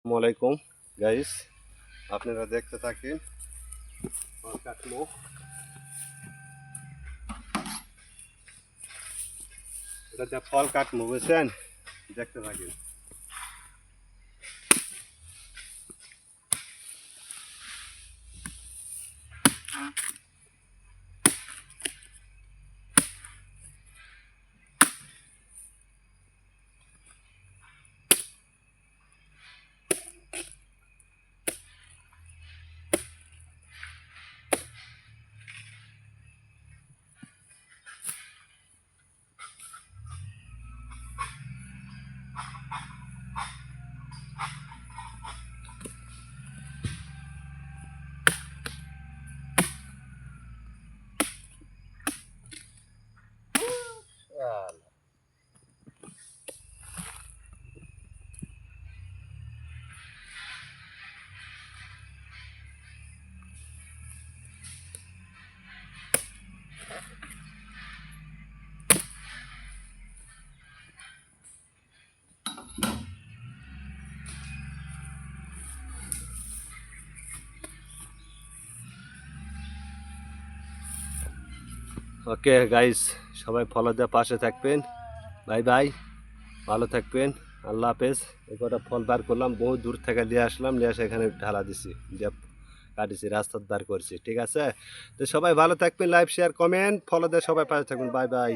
আসসালামাইকুম গাইস, আপনারা দেখতে থাকেন ফল কাটবো। এটা ফল কাটবো, বুঝছেন? দেখতে থাকেন। ওকে গাইস, সবাই ফলো দিয়ে পাশে থাকবেন। বাই বাই, ভালো থাকবেন। আল্লাহ হাফেজ। এই কটা ফল বার করলাম, বহু দূর থেকে নিয়ে আসলাম, নিয়ে এসে এখানে ঢালা দিছি, দিয়ে কাটিছি, রাস্তার বার করছি। ঠিক আছে, তো সবাই ভালো থাকবেন, লাইভ শেয়ার কমেন্ট ফলো দিয়ে সবাই পাশে থাকবেন। Bye bye.